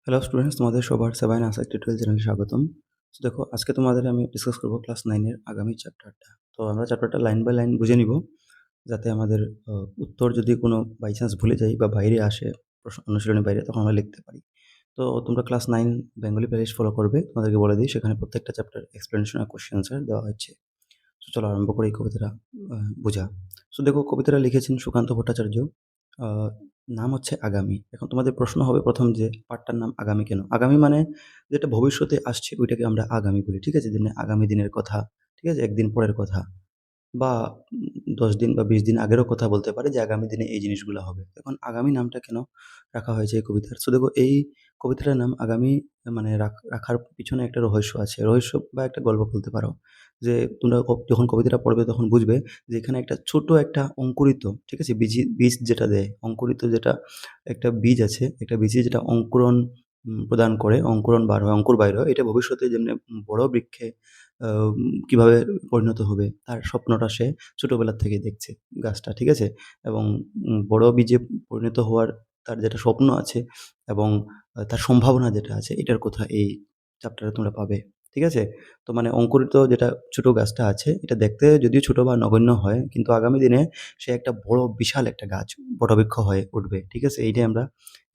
Hello students, তোমাদের সবার সেভাইন আসাক tutorial চ্যানেলে স্বাগতম। তো দেখো, আজকে তোমাদের আমি ডিসকাস করব ক্লাস 9 এর আগামী চ্যাপ্টারটা। তো আমরা চ্যাপ্টারটা লাইন বাই লাইন বুঝে নিব, যাতে আমাদের উত্তর যদি কোনো বাই চান্স ভুলে যাই বা বাইরে আসে, প্রশ্ন অনুশীলনের বাইরে, তখন আমরা লিখতে পারি। তো তোমরা ক্লাস 9 বেঙ্গলি প্লেলিস্ট ফলো করবে। তোমাদেরকে বলে দিই, সেখানে প্রত্যেকটা চ্যাপ্টার এক্সপ্লেনেশন আর কোয়েশ্চেন আনসার দেওয়া হচ্ছে। তো চলো আরম্ভ করি এই কবিতাটা বোঝা। সো দেখো, কবিতাটা লিখেছেন সুকান্ত ভট্টাচার্য। আ নাম হচ্ছে আগামী। এখন তোমাদের প্রশ্ন হবে ১ম যে পাঠটার নাম আগামী কেন? আগামী মানে যেটা ভবিষ্যতে আসছে ওইটাকে আমরা আগামী বলি। ঠিক আছে? যেমনি আগামী দিনের কথা, ঠিক আছে? একদিন পরের কথা। বা ১০ দিন বা ২০ দিন আগেরও কথা বলতে পারে যে আগামী দিনে এই জিনিসগুলো হবে। এখন আগামী নামটা কেন রাখা হয়েছে এই কবিতার? সো দেখো, এই কবিতাটার নাম আগামী মানে রাখার পিছনে একটা রহস্য আছে। রহস্য বা একটা গল্প বলতে পারো। যে তোমরা যখন কবিতাটা পড়বে তখন বুঝবে যে এখানে একটা ছোট একটা অঙ্কুরিত, ঠিক আছে? বীজ যেটা দেয়, অঙ্কুরিত যেটা একটা বীজ আছে, একটা বীজে যেটা অঙ্কুরন প্রদান করে, অঙ্কুরন বার হয়, অঙ্কুর বাইর হয়। এটা ভবিষ্যতে যেমনি বড় বৃক্ষে আ কিভাবে পরিণত হবে তার স্বপ্নটা সে ছোটবেলা থেকেই দেখছে, গাছটা, ঠিক আছে? এবং বড় বীজে পরিণত হওয়ার তার যেটা স্বপ্ন আছে এবং তার সম্ভাবনা যেটা আছে, এটার কথা এই চ্যাপ্টারে তোমরা পাবে। ঠিক আছে? তো মানে অঙ্কুরিত যেটা ছোট গাছটা আছে, এটা দেখতে যদিও ছোট বা নগণ্য হয়, কিন্তু আগামী দিনে সে একটা বড় বিশাল একটা গাছ, বটবৃক্ষ হয়ে উঠবে। ঠিক আছে? এইটাই আমরা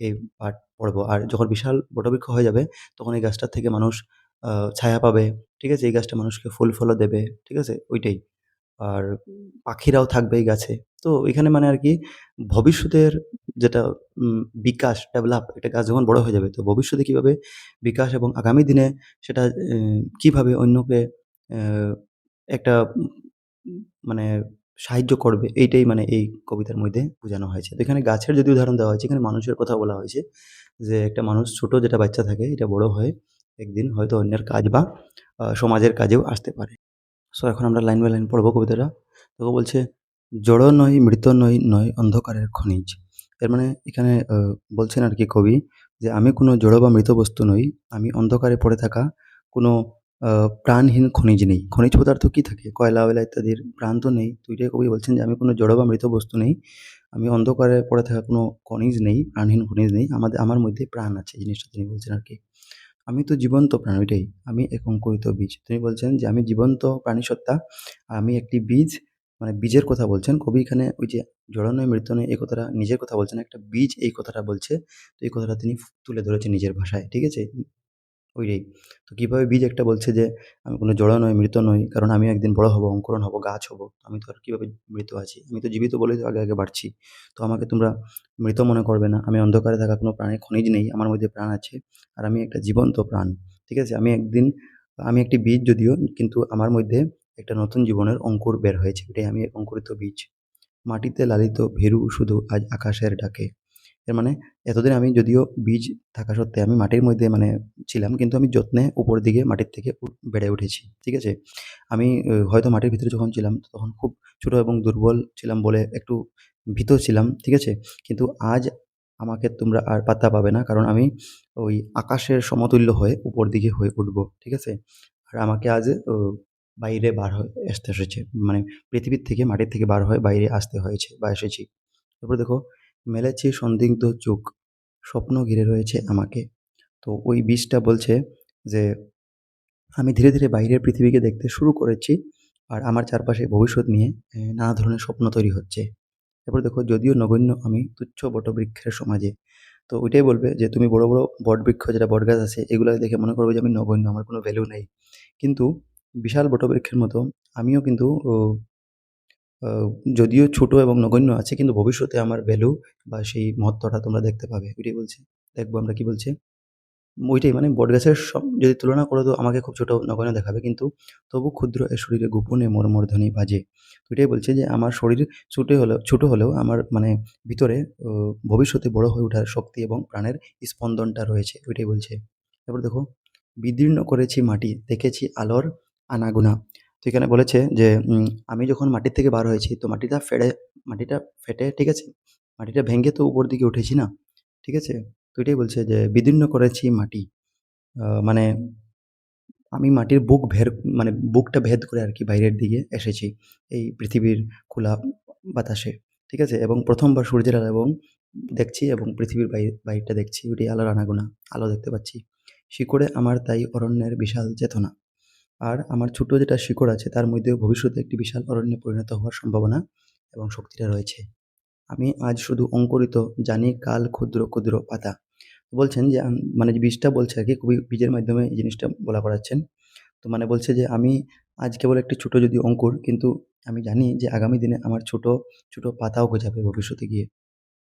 এই পাঠ পড়বো। আর যখন বিশাল বটবৃক্ষ হয়ে যাবে, তখন এই গাছটার থেকে মানুষ আ ছায়া পাবে। ঠিক আছে? এই গাছটা মানুষকে ফুল-ফলও দেবে। ঠিক আছে? ওইটাই। আর পাখিরাও থাকবে এই গাছে। তো এখানে মানে আরকি ভবিষ্যতের যেটা বিকাশ, ডেভেলপ, একটা গাছ যখন বড় হয়ে যাবে, তো ভবিষ্যতে কিভাবে বিকাশ এবং আগামী দিনে সেটা কিভাবে অন্যকে অ্যা একটা মানে সাহায্য করবে, এইটাই মানে এই কবিতার মধ্যে বোঝানো হয়েছে। তো এখানে গাছের যদি উদাহরণ দেওয়া হয়েছে, এখানে মানুষের কথা বলা হয়েছে। যে একটা মানুষ ছোট যেটা বাচ্চা থাকে, এটা বড় হয়ে একদিন হয়তো অন্যের কাজ বা সমাজের কাজেও আসতে পারে। সো এখন আমরা লাইন বাই লাইন পড়ব কবিতাটা। তো বলছে, "জড় নই, মৃত নই, নয় অন্ধকারের খনিজ।" এর মানে এখানে বলছেন আরকি কবি যে, "আমি কোনো জড় বা মৃত বস্তু নই। আমি অন্ধকারে পড়ে থাকা কোনো আ প্রাণহীন খনিজ নেই।" খনিজ পদার্থ কি থাকে? কয়লা-ওয়লা ইত্যাদির প্রাণ তো নেই। তো এটাই কবি বলছেন যে, "আমি কোনো জড় বা মৃত বস্তু নেই। আমি অন্ধকারে পড়ে থাকা কোনো খনিজ নেই, প্রাণহীন খনিজ নেই। আমার মধ্যে প্রাণ আছে।" এই জিনিসটা তিনি বলছেন আরকি। আমি তো জীবন্ত প্রাণ, ওইটাই। আমি এক অঙ্কুরিত বীজ। তিনি বলছেন যে আমি জীবন্ত প্রাণিসত্তা। আমি একটি বীজ, মানে বীজের কথা বলছেন। কবি এখানে ওই যে জড় নয়, মৃত নয়, এই কথাটা নিজের কথা বলছেন না, একটা বীজ এই কথাটা বলছে। তো এই কথাটা তিনি তুলে ধরেছেন নিজের ভাষায়। ঠিক আছে? ওইটাই। তো কিভাবে বীজ একটা বলছে যে আমি কোনো জড় নই, মৃত নই। কারণ আমিও একদিন বড় হব, অঙ্কুরন হব, গাছ হব। আমি তো আর কিভাবে মৃত আছি? আমি তো জীবিত বলেই তো আগে, আগে বাড়ছি। তো আমাকে তোমরা মৃত মনে করবে না। আমি অন্ধকারে থাকা কোনো প্রাণের খনিজ নেই। আমার মধ্যে প্রাণ আছে। আর আমি একটা জীবন্ত প্রাণ। ঠিক আছে? আমি একটি বীজ যদিও, কিন্তু আমার মধ্যে একটা নতুন জীবনের অঙ্কুর বের হয়েছে। এটাই আমি, এক অঙ্কুরিত বীজ। মাটিতে লালিত ভেরু শুধু আজ আকাশের ডাকে। এর মানে এতদিন আমি যদিও বীজ থাকা সত্ত্বে আমি মাটির মধ্যে মানে ছিলাম, কিন্তু আমি যত্নে উপরের দিকে মাটির থেকে বেড়ে উঠেছি। ঠিক আছে? আমি হয়তো মাটির ভিতরে যখন ছিলাম তখন খুব ছোট এবং দুর্বল ছিলাম বলে একটু ভীত ছিলাম। ঠিক আছে? কিন্তু আজ আমাকে তোমরা আর পাত্তা পাবে না। কারণ আমি ওই আকাশের সমতুল্য হয়ে উপর দিকে হয়ে উঠবো। ঠিক আছে? আর আমাকে আজ বাইরে বার হয়ে আসতে এসেছে। মানে পৃথিবীর থেকে, মাটির থেকে বার হয়ে বাইরে আসতে হয়েছে বা এসেছি। তারপরে দেখো, মেলেছি সন্দিগ্ধ চোখ, স্বপ্ন ঘিরে রয়েছে আমাকে। তো ওই বীজটা বলছে যে আমি ধীরে, ধীরে বাইরের পৃথিবীকে দেখতে শুরু করেছি। আর আমার চারপাশে ভবিষ্যৎ নিয়ে নানা ধরনের স্বপ্ন তৈরি হচ্ছে। এরপর দেখো, যদিও নগণ্য আমি তুচ্ছ বটবৃক্ষের সমাজে। তো ওইটাই বলবে যে তুমি বড়, বড় বটবৃক্ষ, যেটা বটগাছ আছে, এগুলা দেখে মনে করবে যে আমি নগণ্য, আমার কোনো ভ্যালু নেই। কিন্তু বিশাল বটবৃক্ষের মতো আমিও কিন্তু আ যদিও ছোট এবং নগণ্য আছে, কিন্তু ভবিষ্যতে আমার ভ্যালু বা সেই মহত্ত্বটা তোমরা দেখতে পাবে। ওইটাই বলছে। দেখবো আমরা কি বলছে। ওইটাই মানে বটগাছের যদি তুলনা করো তো আমাকে খুব ছোট নগণ্য দেখাবে, কিন্তু তবু ক্ষুদ্র এ শরীরে গোপনে মর্মর ধ্বনি বাজে। তো এটাই বলছে যে আমার শরীর ছোট হলেও আমার মানে ভিতরে ও ভবিষ্যতে বড় হয়ে ওঠার শক্তি এবং প্রাণের স্পন্দনটা রয়েছে। ওইটাই বলছে। তারপর দেখো, বিদীর্ণ করেছি মাটি, দেখেছি আলোর আনাগোনা। তো এখানে বলেছে যে আমি যখন মাটির থেকে বার হয়েছি, তো মাটিটা ফেটে, ঠিক আছে? মাটিটা ভেঙে তো উপর দিকে উঠেছি না? ঠিক আছে? তো এটাই বলছে যে বিদীর্ণ করেছি মাটি। মানে আমি মাটির মানে বুকটা ভেদ করে আরকি বাইরের দিকে এসেছি। এই পৃথিবীর খোলা বাতাসে। ঠিক আছে? এবং ১ম বার সূর্যের আলো এবং দেখছি এবং পৃথিবীর বাহিরটা দেখছি, ওইটাই আলোর আনাগোনা, আলো দেখতে পাচ্ছি। শিকড়ে আমার তাই অরণ্যের বিশাল চেতনা। আর আমার ছোট্ট যেটা শিকড় আছে তার মধ্যেও ভবিষ্যতে একটি বিশাল অরণ্যে পরিণত হওয়ার সম্ভাবনা এবং শক্তিটা রয়েছে। আমি আজ শুধু অঙ্কুরিত, জানি কাল ক্ষুদ্র, ক্ষুদ্র পাতা। বলছেন যে মানে যে বীজটা বলছে আরকি, খুবই বীজের মাধ্যমে এই জিনিসটা বলা করাচ্ছেন। তো মানে বলছে যে আমি আজ কেবল একটি ছোট যদি অঙ্কুর, কিন্তু আমি জানি যে আগামী দিনে আমার ছোট, ছোট পাতাও গজাবে ভবিষ্যতে গিয়ে।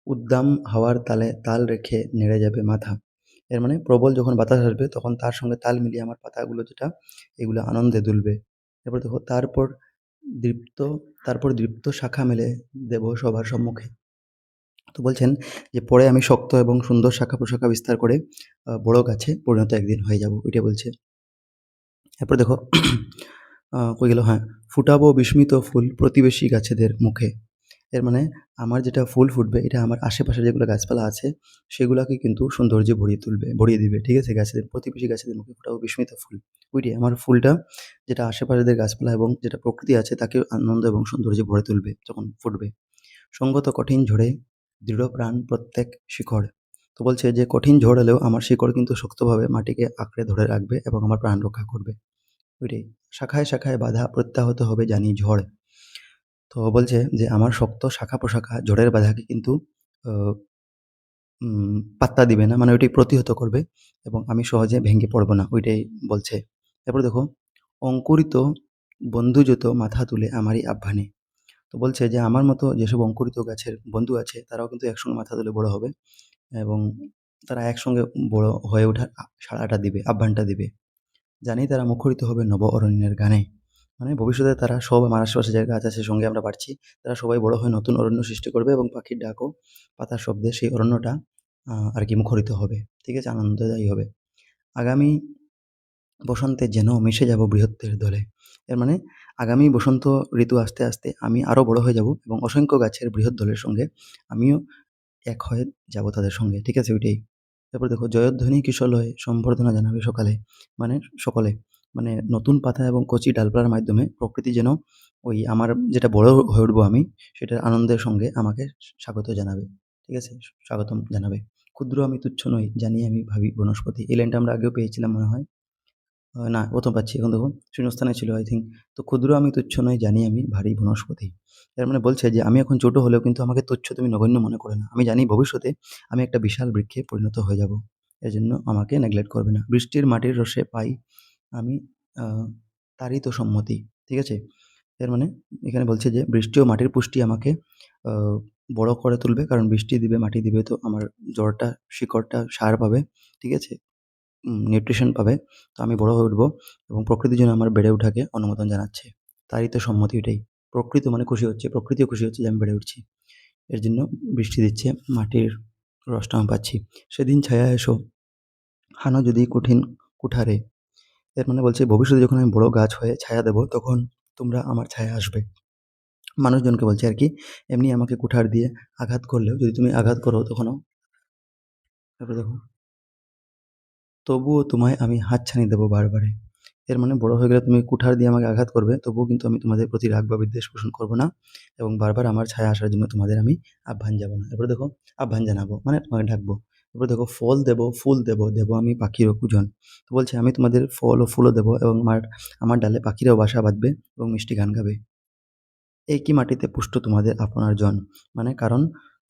উদ্দাম হাওয়ার তালে তাল রেখে নেড়ে যাবে মাথা। এর মানে প্রবল যখন বাতাস আসবে তখন তার সঙ্গে তাল মিলিয়ে আমার পাতাগুলো যেটা, এগুলো আনন্দে দুলবে। এরপর দেখো দৃপ্ত তারপর দৃপ্ত শাখা মেলে দেব সবার সম্মুখে। তো বলছেন যে পরে আমি শক্ত এবং সুন্দর শাখা-প্রশাখা বিস্তার করে বড় গাছে পরিণত একদিন হয়ে যাব। ওইটাই বলছে। এরপর দেখো কই গেল? হ্যাঁ, ফুটাবো বিস্মিত ফুল প্রতিবেশী গাছেদের মুখে। এর মানে আমার যেটা ফুল ফুটবে এটা আমার আশেপাশে যেগুলো গাছপালা আছে সেগুলাকে কিন্তু সৌন্দর্যে ভরিয়ে দিবে। ঠিক আছে? প্রতিবেশী গাছেদের মুখে ফোটাবো বিস্মিত ফুল। ওইটাই আমার ফুলটা, যেটা আশেপাশের গাছপালা এবং যেটা প্রকৃতি আছে তাকে আনন্দ এবং সৌন্দর্যে ভরে তুলবে যখন ফুটবে। সঙ্গত কঠিন ঝড়ে দৃঢ়প্রাণ প্রত্যেক শিকড়। তো বলছে যে কঠিন ঝড় এলেও আমার শিকড় কিন্তু শক্তভাবে মাটিকে আঁকড়ে ধরে রাখবে এবং আমার প্রাণ রক্ষা করবে। ওইটাই। শাখায়, শাখায় বাধা প্রত্যাহত হবে জানি ঝড়। তো বলছে যে আমার শক্ত শাখা-প্রশাখা ঝড়ের বাধাকে কিন্তু আ পাত্তা দিবে না। মানে ওইটাই প্রতিহত করবে এবং আমি সহজে ভেঙে পড়ব না। ওইটাই বলছে। এরপরে দেখো, অঙ্কুরিত বন্ধু যত মাথা তুলে আমারই আহ্বানে। তো বলছে যে আমার মতো যেসব অঙ্কুরিত গাছের বন্ধু আছে তারাও কিন্তু একসঙ্গে মাথা তুলে বড় হবে এবং তারা একসঙ্গে বড় হয়ে ওঠার সাড়াটা দিবে, আহ্বানটা দিবে। জানি তারা মুখরিত হবে নব অরণ্যের গানে। মানে ভবিষ্যতে তারা সব আমার আশেপাশে যে গাছ আছে সঙ্গে আমরা বাড়ছি, তারা সবাই বড় হয়ে নতুন অরণ্য সৃষ্টি করবে এবং পাখির ডাক ও পাতার শব্দে সেই অরণ্যটা আরকি মুখরিত হবে। ঠিক আছে? আনন্দদায়ী হবে। আগামী বসন্তে যেন মিশে যাব বৃহত্তের দলে। এর মানে আগামী বসন্ত ঋতু আসতে, আসতে আমি আরো বড় হয়ে যাব এবং অসংখ্য গাছের বৃহৎ দলের সঙ্গে আমিও এক হয়ে যাব তাদের সঙ্গে। ঠিক আছে? ওইটাই। তারপর দেখো, জয়ধ্বনি কিশলয়ে সম্বর্ধনা জানাবে সকালে। মানে সকলে। মানে নতুন পাতা এবং কচি ডালপালার মাধ্যমে প্রকৃতি যেন ওই আমার যেটা বড় হয়ে উঠবো আমি, সেটার আনন্দের সঙ্গে আমাকে স্বাগত জানাবে। ঠিক আছে? স্বাগতম জানাবে। ক্ষুদ্র আমি তুচ্ছ নই, জানি আমি ভাবী বনস্পতি। এই লাইনটা আমরা আগেও পেয়েছিলাম মনে হয়। না, ১ম পাচ্ছি। এখন দেখুন শূন্যস্থানে ছিল আই থিংক। তো ক্ষুদ্র আমি তুচ্ছ নই, জানি আমি ভারী বনস্পতি। এর মানে বলছে যে আমি এখন ছোট হলেও কিন্তু আমাকে তুচ্ছ তুমি নগণ্য মনে করে না। আমি জানি ভবিষ্যতে আমি একটা বিশাল বৃক্ষে পরিণত হয়ে যাব। এজন্য আমাকে নেগলেক্ট করবে না। বৃষ্টির মাটির রসে পাই আমি আ তারই তো সম্মতি। ঠিক আছে? এর মানে এখানে বলছে যে বৃষ্টি ও মাটির পুষ্টি আমাকে আ বড় করে তুলবে। কারণ বৃষ্টি দিবে, মাটি দিবে, তো আমার জড়টা, শিকড়টা সার পাবে। ঠিক আছে? নিউট্রিশন পাবে। তো আমি বড় হয়ে উঠবো এবং প্রকৃতি যেন আমার বেড়ে ওঠাকে অনুমোদন জানাচ্ছে। তারই তো সম্মতি এটাই। প্রকৃতি মানে খুশি হচ্ছে, প্রকৃতিও খুশি হচ্ছে যে আমি বেড়ে উঠছি। এর জন্য বৃষ্টি দিচ্ছে, মাটির রসটা আমি পাচ্ছি। সেদিন ছায়া এসো, হানো যদি কঠিন কুঠারে। এর মানে বলছে ভবিষ্যতে যখন আমি বড় গাছ হয়ে ছায়া দেব, তখন তোমরা আমার ছায়ায় আসবে। মানুষজনকে বলছে আরকি। এমনি আমাকে কুঠার দিয়ে আঘাত করলেও যদি তুমি আঘাত করো তখনও, তারপরে দেখো, তবুও তোমায় আমি হাতছানি দেব বারবারে। এর মানে বড় হয়ে গেলে তুমি কুঠার দিয়ে আমাকে আঘাত করবে, তবুও কিন্তু আমি তোমাদের প্রতি রাগ বা বিদ্বেষ পোষণ করব না এবং বারবার আমার ছায়া আসার জন্য তোমাদের আমি আহ্বান যাব না। এরপরে দেখো, আহ্বান জানাবো মানে তোমাকে ডাকবো। এরপরে দেখো, ফল দেব, ফুল দেব, দেব আমি পাখিরও কুজন। তো বলছে আমি তোমাদের ফল ও ফুলও দেব এবং আমার ডালে পাখিরাও বাসা বাঁধবে এবং মিষ্টি গান গাবে। একই মাটিতে পুষ্ট তোমাদের আপনার জন। মানে কারণ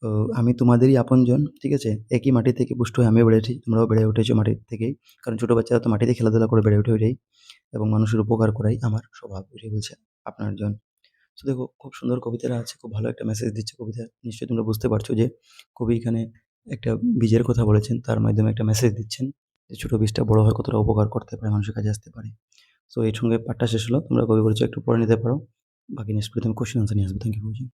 ও আমি তোমাদেরই আপনজন, ঠিক আছে? একই মাটি থেকে পুষ্ট হয়ে আমিও বেড়েছি, তোমরাও বেড়ে উঠেছো মাটির থেকেই। কারণ ছোট বাচ্চারা তো মাটিতে খেলাধুলা করে বেড়ে ওঠে ওইটাই। এবং মানুষের উপকার করাই আমার স্বভাব। এটাই বলছে আপনার জন। তো দেখো, খুব সুন্দর কবিতাটা আছে। খুব ভালো একটা মেসেজ দিচ্ছে কবিতা। নিশ্চয়ই তোমরা বুঝতে পারছো যে কবি এখানে একটা বীজের কথা বলেছেন। তার মাধ্যমে একটা মেসেজ দিচ্ছেন যে ছোট বীজটা বড় হয়ে কতটা উপকার করতে পারে, মানুষের কাজে আসতে পারে। সো এর সঙ্গে পাঠটা শেষ হলো। তোমরা কবি পরিচয় একটু পড়ে নিতে পারো। বাকি নেক্সট ভিডিওতে আমি কোয়েশ্চেন আনসার নিয়ে আসবো। Thank you for watching.